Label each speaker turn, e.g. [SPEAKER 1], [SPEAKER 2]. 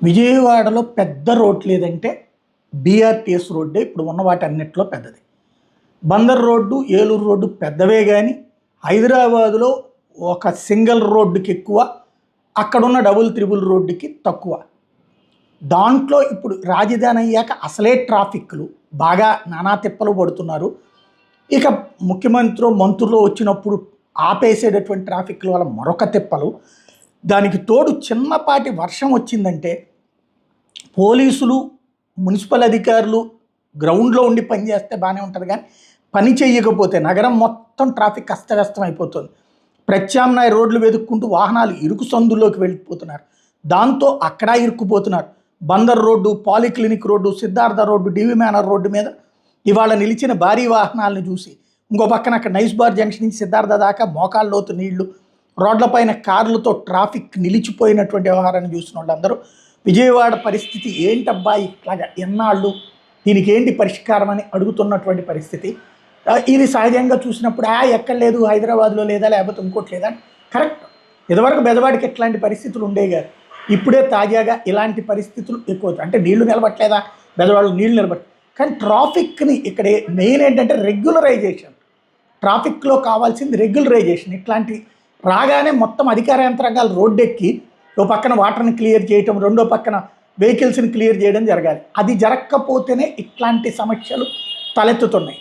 [SPEAKER 1] విజయవాడలో పెద్ద రోడ్ లేదంటే బీఆర్టీఎస్ రోడ్డే ఇప్పుడు ఉన్న వాటి అన్నిట్లో పెద్దది. బందర్ రోడ్డు, ఏలూరు రోడ్డు పెద్దవే కానీ హైదరాబాదులో ఒక సింగిల్ రోడ్డుకి ఎక్కువ, అక్కడున్న డబుల్ త్రిబుల్ రోడ్డుకి తక్కువ. దాంట్లో ఇప్పుడు రాజధాని అయ్యాక అసలే ట్రాఫిక్లు బాగా నానా తిప్పలు పడుతున్నారు. ఇక ముఖ్యమంత్రి మంత్రులు వచ్చినప్పుడు ఆపేసేటటువంటి ట్రాఫిక్ల వల్ల మరొక తిప్పలు. దానికి తోడు చిన్నపాటి వర్షం వచ్చిందంటే పోలీసులు, మున్సిపల్ అధికారులు గ్రౌండ్లో ఉండి పనిచేస్తే బాగానే ఉంటుంది, కానీ పని చేయకపోతే నగరం మొత్తం ట్రాఫిక్ అస్తవ్యస్తం అయిపోతుంది. ప్రత్యామ్నాయ రోడ్లు వెతుక్కుంటూ వాహనాలు ఇరుకు సందుల్లోకి వెళ్ళిపోతున్నారు. దాంతో అక్కడ ఇరుక్కుపోతున్నారు. Bandar road, polyclinic road, Siddhartha road, DV Manor road మీద ఇవాళ నిలిచిన భారీ వాహనాలను చూసి ఇంకో పక్కన అక్కడ నైస్ బార్ జంక్షన్ నుంచి సిద్ధార్థ దాకా మోకాళ్ళ లోతు నీళ్లు, రోడ్లపైన కార్లతో ట్రాఫిక్ నిలిచిపోయినటువంటి వ్యవహారాన్ని చూసిన వాళ్ళందరూ విజయవాడ పరిస్థితి ఏంటబ్బా ఇట్లాగా ఎన్నాళ్ళు, దీనికి ఏంటి పరిష్కారం అని అడుగుతున్నటువంటి పరిస్థితి. ఇది సహజంగా చూసినప్పుడు ఎక్కడ లేదు, హైదరాబాద్లో లేదా, లేకపోతే ఇంకోటి లేదా. కరెక్ట్, ఇదివరకు బెదవాడికి ఎట్లాంటి పరిస్థితులు ఉండేవి కాదు. ఇప్పుడే తాజాగా ఇలాంటి పరిస్థితులు ఎక్కువ. అంటే నీళ్లు నిలబట్టలేదా, బెదవాళ్ళు నీళ్లు నిలబట్ట. కానీ ట్రాఫిక్ని ఇక్కడ మెయిన్ ఏంటంటే రెగ్యులరైజేషన్. ట్రాఫిక్లో కావాల్సింది రెగ్యులరైజేషన్. ఇట్లాంటి రాగానే మొత్తం అధికార యంత్రాంగాలు రోడ్డెక్కి ఓ పక్కన వాటర్ని క్లియర్ చేయటం, రెండో పక్కన వెహికల్స్ని క్లియర్ చేయడం జరగాలి. అది జరగకపోతేనే ఇట్లాంటి సమస్యలు తలెత్తుతున్నాయి.